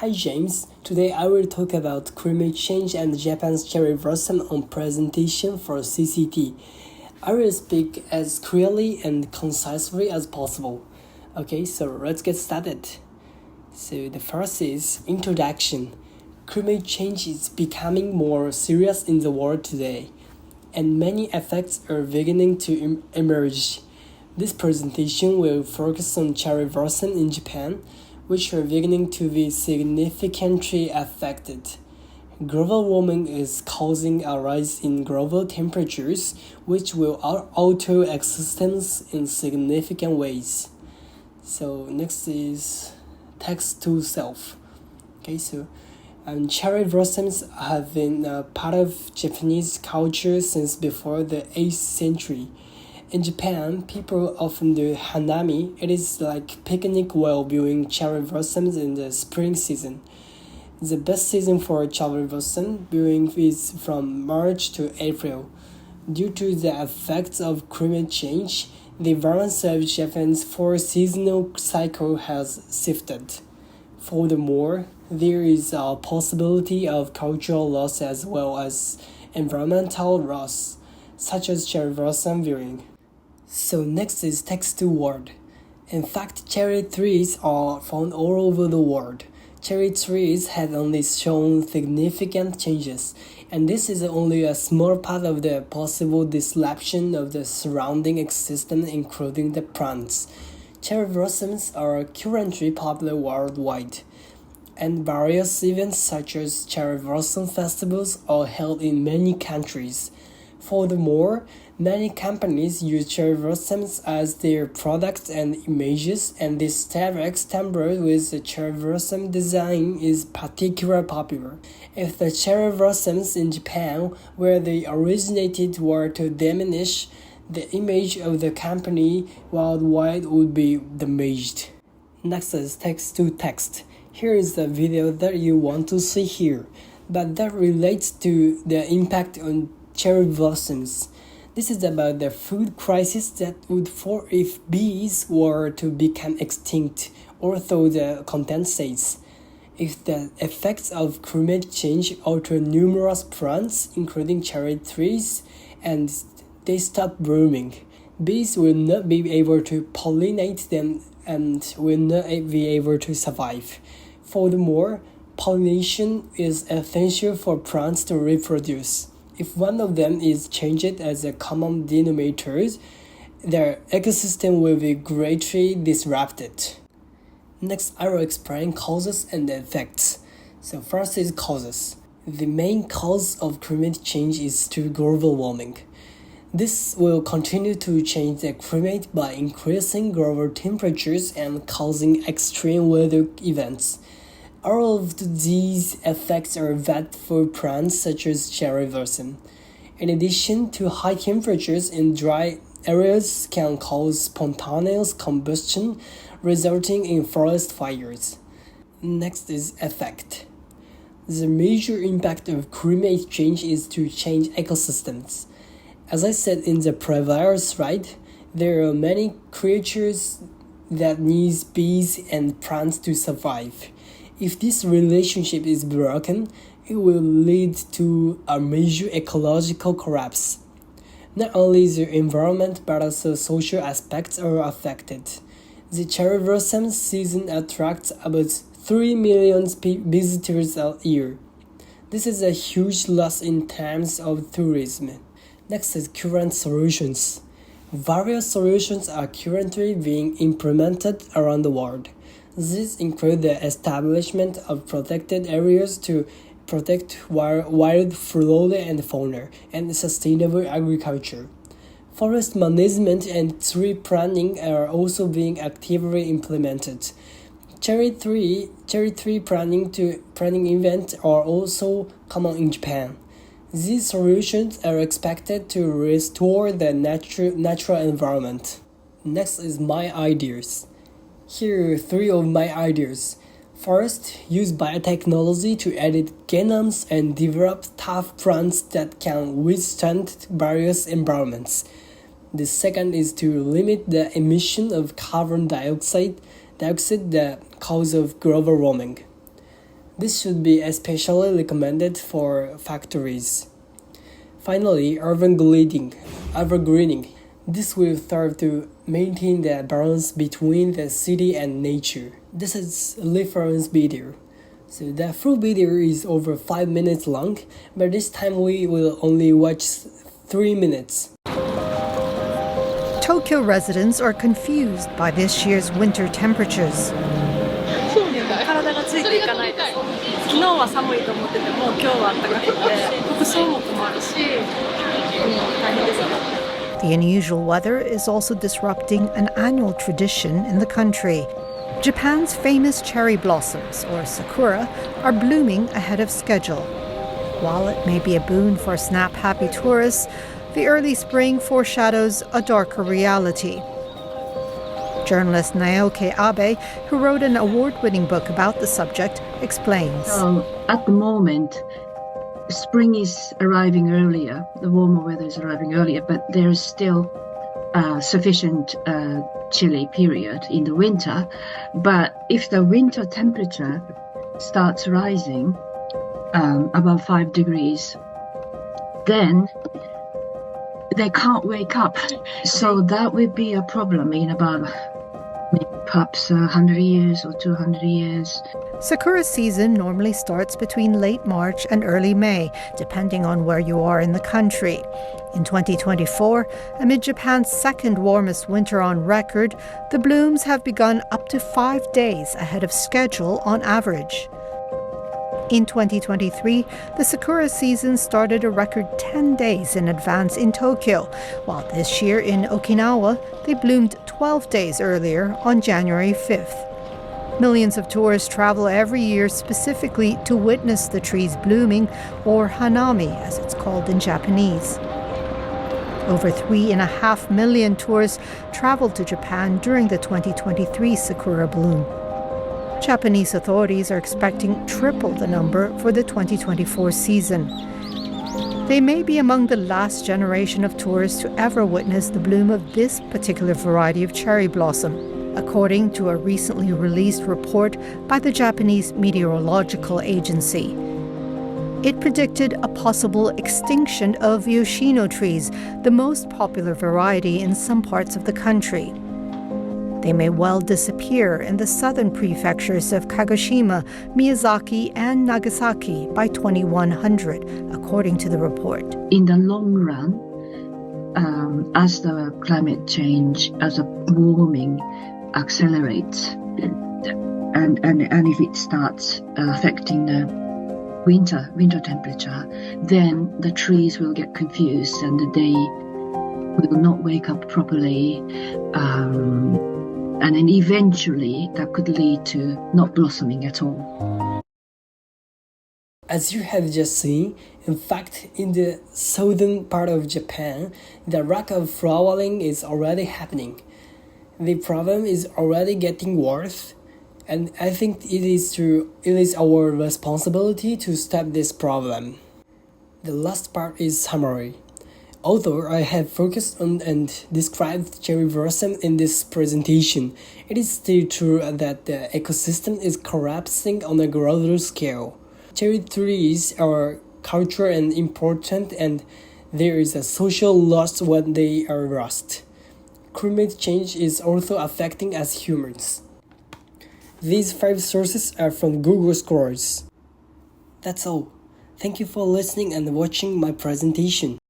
Hi James, today I will talk about climate change and Japan's cherry blossom on presentation for CCT. I will speak as clearly and concisely as possible. Okay, so let's get started. So the first is introduction. Climate change is becoming more serious in the world today, and many effects are beginning to emerge. This presentation will focus on cherry blossom in Japan, which are beginning to be significantly affected. Global warming is causing a rise in global temperatures, which will alter existence in significant ways. So next is text to self. Okay, so cherry blossoms have been a part of Japanese culture since before the 8th century. In Japan, people often do hanami. It is like picnic while viewing cherry blossoms in the spring season. The best season for cherry blossom viewing is from March to April. Due to the effects of climate change, the balance of Japan's four-seasonal cycle has shifted. Furthermore, there is a possibility of cultural loss as well as environmental loss, such as cherry blossom viewing. So next is text to word. In fact, cherry trees are found all over the world. Cherry trees have only shown significant changes, and this is only a small part of the possible disruption of the surrounding ecosystem, including the plants. Cherry blossoms are currently popular worldwide, and various events such as cherry blossom festivals are held in many countries. Furthermore, many companies use cherry blossoms as their products and images, and this Starbucks tumbler with the cherry blossom design is particularly popular. If the cherry blossoms in Japan, where they originated, were to diminish, the image of the company worldwide would be damaged. Next is text to text. Here is the video that you want to see here, but that relates to the impact on cherry blossoms. This is about the food crisis that would fall if bees were to become extinct, although the content says, if the effects of climate change alter numerous plants, including cherry trees, and they stop blooming, bees will not be able to pollinate them and will not be able to survive. Furthermore, pollination is essential for plants to reproduce. If one of them is changed as a common denominator, their ecosystem will be greatly disrupted. Next, I will explain causes and effects. So first is causes. The main cause of climate change is to global warming. This will continue to change the climate by increasing global temperatures and causing extreme weather events. All of these effects are bad for plants such as cherry blossom. In addition to high temperatures in dry areas can cause spontaneous combustion, resulting in forest fires. Next is effect. The major impact of climate change is to change ecosystems. As I said in the previous slide, there are many creatures that need bees and plants to survive. If this relationship is broken, it will lead to a major ecological collapse. Not only the environment but also social aspects are affected. The cherry blossom season attracts about 3 million visitors a year. This is a huge loss in terms of tourism. Next is current solutions. Various solutions are currently being implemented around the world. These include the establishment of protected areas to protect wild flora and fauna, and sustainable agriculture. Forest management and tree planting are also being actively implemented. Cherry tree planting events are also common in Japan. These solutions are expected to restore the natural environment. Next is my ideas. Here are 3 of my ideas. First, use biotechnology to edit genomes and develop tough plants that can withstand various environments. The second is to limit the emission of carbon dioxide, the cause of global warming. This should be especially recommended for factories. Finally, evergreening. This will serve to maintain the balance between the city and nature. This is a reference video. So the full video is over 5 minutes long, but this time we will only watch 3 minutes. Tokyo residents are confused by this year's winter temperatures. 体がついていかないです。昨日は寒いと思ってても今日は暖かくて服装も困るし、大変ですね。The unusual weather is also disrupting an annual tradition in the country. Japan's famous cherry blossoms, or sakura, are blooming ahead of schedule. While it may be a boon for snap-happy tourists, the early spring foreshadows a darker reality. Journalist Naoki Abe, who wrote an award-winning book about the subject, explains. At the moment, spring is arriving earlier, the warmer weather is arriving earlier, but there is still sufficient chilly period in the winter. But if the winter temperature starts rising above 5 degrees, then they can't wake up. So that will be a problem in about perhaps 100 years or 200 years. Sakura season normally starts between late March and early May, depending on where you are in the country. In 2024, amid Japan's second warmest winter on record, the blooms have begun up to 5 days ahead of schedule on average. In 2023, the sakura season started a record 10 days in advance in Tokyo, while this year in Okinawa, they bloomed 12 days earlier on January 5th. Millions of tourists travel every year specifically to witness the trees blooming, or hanami as it's called in Japanese. Over 3.5 million tourists traveled to Japan during the 2023 sakura bloom. Japanese authorities are expecting triple the number for the 2024 season. They may be among the last generation of tourists to ever witness the bloom of this particular variety of cherry blossom, according to a recently released report by the Japanese Meteorological Agency. It predicted a possible extinction of Yoshino trees, the most popular variety in some parts of the country. They may well disappear in the southern prefectures of Kagoshima, Miyazaki, and Nagasaki by 2100, according to the report. In the long run, as the climate change, as the warming accelerates, and if it starts affecting the winter temperature, then the trees will get confused and they will not wake up properly. And then eventually that could lead to not blossoming at all. As you have just seen, in fact, in the southern part of Japan, the lack of flowering is already happening. The problem is already getting worse, and I think it is our responsibility to stop this problem. The last part is summary. Although I have focused on and described cherry blossom in this presentation, it is still true that the ecosystem is collapsing on a global scale. Cherry trees are cultural and important, and there is a social loss when they are lost. Climate change is also affecting us humans. These 5 sources are from Google Scholars. That's all. Thank you for listening and watching my presentation.